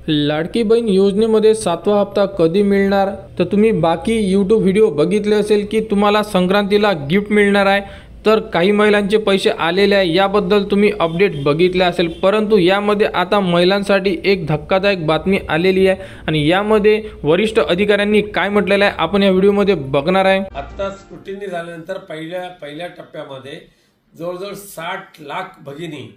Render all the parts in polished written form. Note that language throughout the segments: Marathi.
लाडकी बहीण योजनेमध्ये 7वा हप्ता कधी मिळणार? तर तुम्ही बाकी यूट्यूब व्हिडिओ बघितले असेल की तुम्हाला संक्रांतीला गिफ्ट मिळणार आहे, तर काही महिलांचे पैसे आलेले आहे याबद्दल तुम्ही अपडेट बघितले असेल। परंतु यामध्ये आता महिलांसाठी एक धक्कादायक बातमी आलेली आहे आणि यामध्ये वरिष्ठ अधिकाऱ्यांनी काय म्हटलेलं आहे आपण या व्हिडिओमध्ये बघणार आहे। आता स्क्रुटिनी झाल्यानंतर पहिल्या टप्प्यामध्ये जवळजवळ 60 लाख भगिनी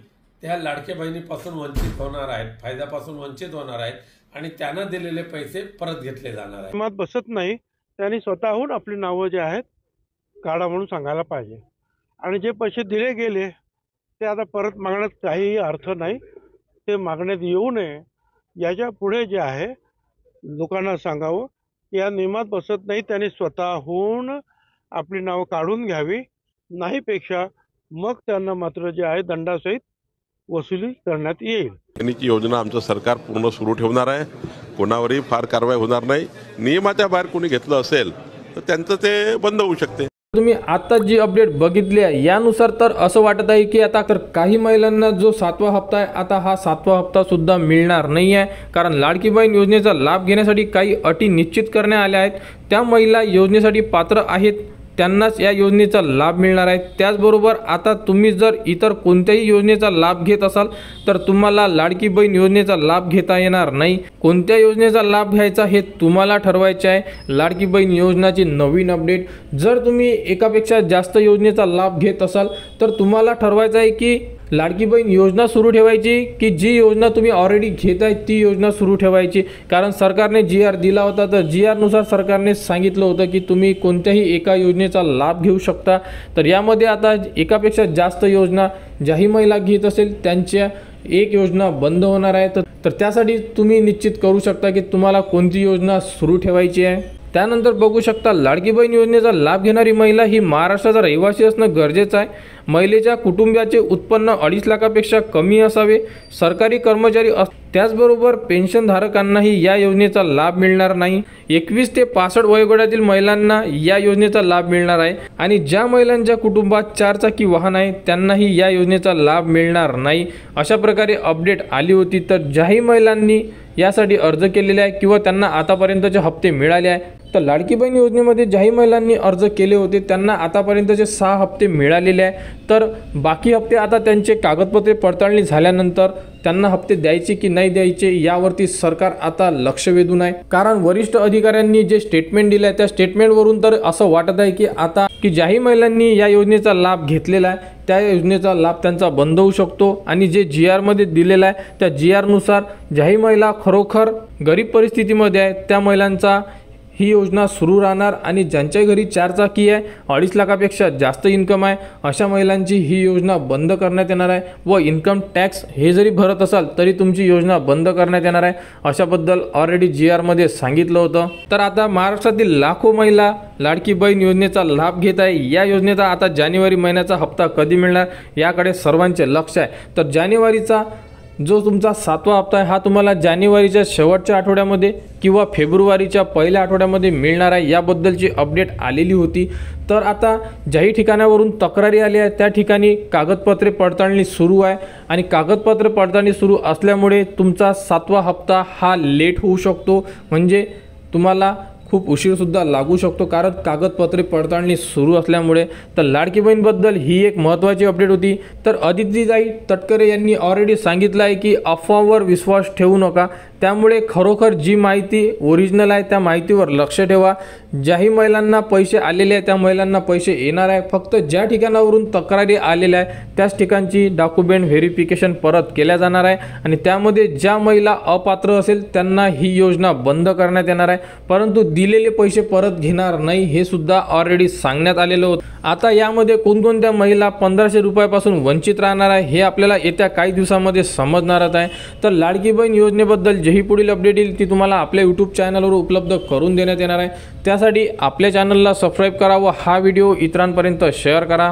त्या लाडक्या बहिणीपासून वंचित होणार आहेत, फायद्यापासून वंचित होणार आहेत आणि त्यांना दिलेले पैसे परत घेतले जाणार आहेत। मत बसत नाही, त्यांनी स्वतःहून आपली नावं जे आहेत काढा म्हणून सांगायला पाहिजे आणि जे पैसे दिले गेले ते आता परत मागण्यात काहीही अर्थ नाही, ते मागण्यात येऊ नये। याच्या पुढे जे आहे लोकांना सांगावं या नियमात बसत नाही, त्यांनी स्वतःहून आपली नावं काढून घ्यावी, नाहीपेक्षा मग त्यांना मात्र जे आहे दंडासहित वसुली करण्यात येईल। त्यांची योजना आमचं सरकार पूर्ण सुरू ठेवणार आहे, कोणावरही फार कारवाई होणार नाही। नियमाच्या बाहेर कोणी घेतलं असेल तर त्यांचं ते बंद होऊ शकते। तुम्ही आता जी अपडेट बघितली आहे यानुसार तर असं वाटत आहे की आता तर काही महिलांना जो 7वा हप्ता आहे आता हा 7वा हप्ता सुद्धा मिळणार नाही आहे, कारण लाडकी बहीण योजनेचा लाभ घेण्यासाठी काही अटी निश्चित करण्यात आल्या आहेत। त्या महिला योजनेसाठी पात्र आहेत त्यांनाच या योजनेचा लाभ मिळणार आहे। त्याचबरोबर आता तुम्ही जर इतर कोणत्याही योजनेचा लाभ घेत असाल तर तुम्हाला लाडकी बहीण योजनेचा लाभ घेता येणार नाही। कोणत्या योजनेचा लाभ घ्यायचा हे तुम्हाला ठरवायचे आहे। लाडकी बहीण योजनाची नवीन अपडेट, जर तुम्ही एकापेक्षा जास्त योजनेचा लाभ घेत असाल तर तुम्हाला ठरवायचं आहे की लाडकी बहीण योजना सुरू ठेवायची की जी योजना तुम्ही ऑलरेडी घेताय ती योजना सुरू ठेवायची। कारण सरकारने GR दिला होता, तर GR नुसार सरकारने सांगितलं होतं की तुम्ही कोणत्याही एका योजनेचा लाभ घेऊ शकता। तर यामध्ये आता एकापेक्षा जास्त योजना ज्याही महिला घेत असेल त्यांच्या एक योजना बंद होणार आहे, तर त्यासाठी तुम्ही निश्चित करू शकता की तुम्हाला कोणती योजना सुरू ठेवायची आहे। त्यानंतर बघू शकता लाडकी बहीण योजनेचा लाभ घेणारी महिला ही महाराष्ट्राचा रहिवासी असणं गरजेचं आहे। महिलेच्या कुटुंबाचे उत्पन्न 2.5 लाखापेक्षा कमी असावे, सरकारी कर्मचारी त्याचबरोबर पेन्शनधारकांनाही या योजनेचा लाभ मिळणार नाही। 21 ते 65 वयोगटातील महिलांना या योजनेचा लाभ मिळणार आहे आणि ज्या महिलांच्या कुटुंबात 4 चाकी वाहन आहे त्यांनाही या योजनेचा लाभ मिळणार नाही। अशा प्रकारे अपडेट आली होती। तर ज्याही महिलांनी यासाठी अर्ज केलेले आहे किंवा त्यांना आतापर्यंतचे हप्ते मिळाले आहे, तर लाडकी बहीण योजनेमध्ये ज्याही महिलांनी अर्ज केले होते त्यांना आतापर्यंतचे 6 हप्ते मिळालेले आहे। तर बाकी हप्ते आता त्यांचे कागदपत्रे पडताळणी झाल्यानंतर त्यांना हप्ते द्यायचे की नाही द्यायचे यावरती सरकार आता लक्ष वेधून आहे। कारण वरिष्ठ अधिकाऱ्यांनी जे स्टेटमेंट दिले आहे त्या स्टेटमेंटवरून तर असं वाटत आहे की आता की ज्याही महिलांनी या योजनेचा लाभ घेतलेला आहे त्या योजनेचा लाभ त्यांचा बंद होऊ शकतो आणि जे GR मध्ये दिलेला आहे त्या GR नुसार ज्याही महिला खरोखर गरीब परिस्थितीमध्ये आहे त्या महिलांचा ही योजना सुरू राहणार आणि ज्यांच्या घरी 4 चाकी आहे 2.5 लाखापेक्षा जास्त इन्कम आहे अशा महिलांची ही योजना बंद करण्यात येणार आहे व इन्कम टॅक्स हे जरी भरत असाल तरी तुमची योजना बंद करण्यात येणार आहे, अशाबद्दल ऑलरेडी GR मध्ये सांगितलं होतं। तर आता महाराष्ट्रातील लाखो महिला लाडकी बहीण योजनेचा लाभ घेत आहे। या योजनेचा आता जानेवारी महिन्याचा हप्ता कधी मिळणार याकडे सर्वांचे लक्ष आहे। तर जानेवारीचा जो तुमचा 7वा हप्ता आहे हा तुम्हाला जानेवारीच्या शेवटच्या आठवड्यामध्ये किंवा फेब्रुवारीच्या पहिल्या आठवड्यामध्ये मिळणार आहे, याबद्दलची अपडेट आलेली होती। तर आता ज्याही ठिकाणावरून तक्रारी आली आहे त्या ठिकाणी कागदपत्रे पडताळणी सुरू आहे आणि कागदपत्र पडताळणी सुरू असल्यामुळे तुमचा 7वा हप्ता हा लेट होऊ शकतो, म्हणजे तुम्हाला खूप उशीरसुद्धा लागू शकतो कारण कागदपत्रे पडताळणी सुरू असल्यामुळे। तर लाडकी बहीणबद्दल ही एक महत्त्वाची अपडेट होती। तर अदितीताई तटकरे यांनी ऑलरेडी सांगितलं आहे की अफवावर विश्वास ठेवू नका, त्यामुळे खरोखर जी माहिती ओरिजिनल आहे त्या माहितीवर लक्ष ठेवा। ज्याही महिलांना पैसे आलेले आहे त्या महिलांना पैसे येणार आहे, फक्त ज्या ठिकाणावरून तक्रारी आलेल्या आहे त्याच ठिकाणची डॉक्युमेंट व्हेरिफिकेशन परत केल्या जाणार आहे आणि त्यामध्ये ज्या महिला अपात्र असेल त्यांना ही योजना बंद करण्यात येणार आहे, परंतु दिलेले पैसे परत घेणार नाही हे सुद्धा ऑलरेडी सांगण्यात आलेलं होतं। आता यामध्ये कोणकोणत्या महिला 1500 रुपयापासून वंचित राहणार आहे हे आपल्याला येत्या काही दिवसांमध्ये समजणारच आहे। तर लाडकी बहीण योजनेबद्दल जी पुढील अपडेट येईल ती तुम्हाला आपल्या YouTube चॅनलवर उपलब्ध करून देण्यात येणार आहे। त्यासाठी आपल्या चॅनलला सबस्क्राइब करा व हा व्हिडिओ इतरांपर्यंत शेअर करा।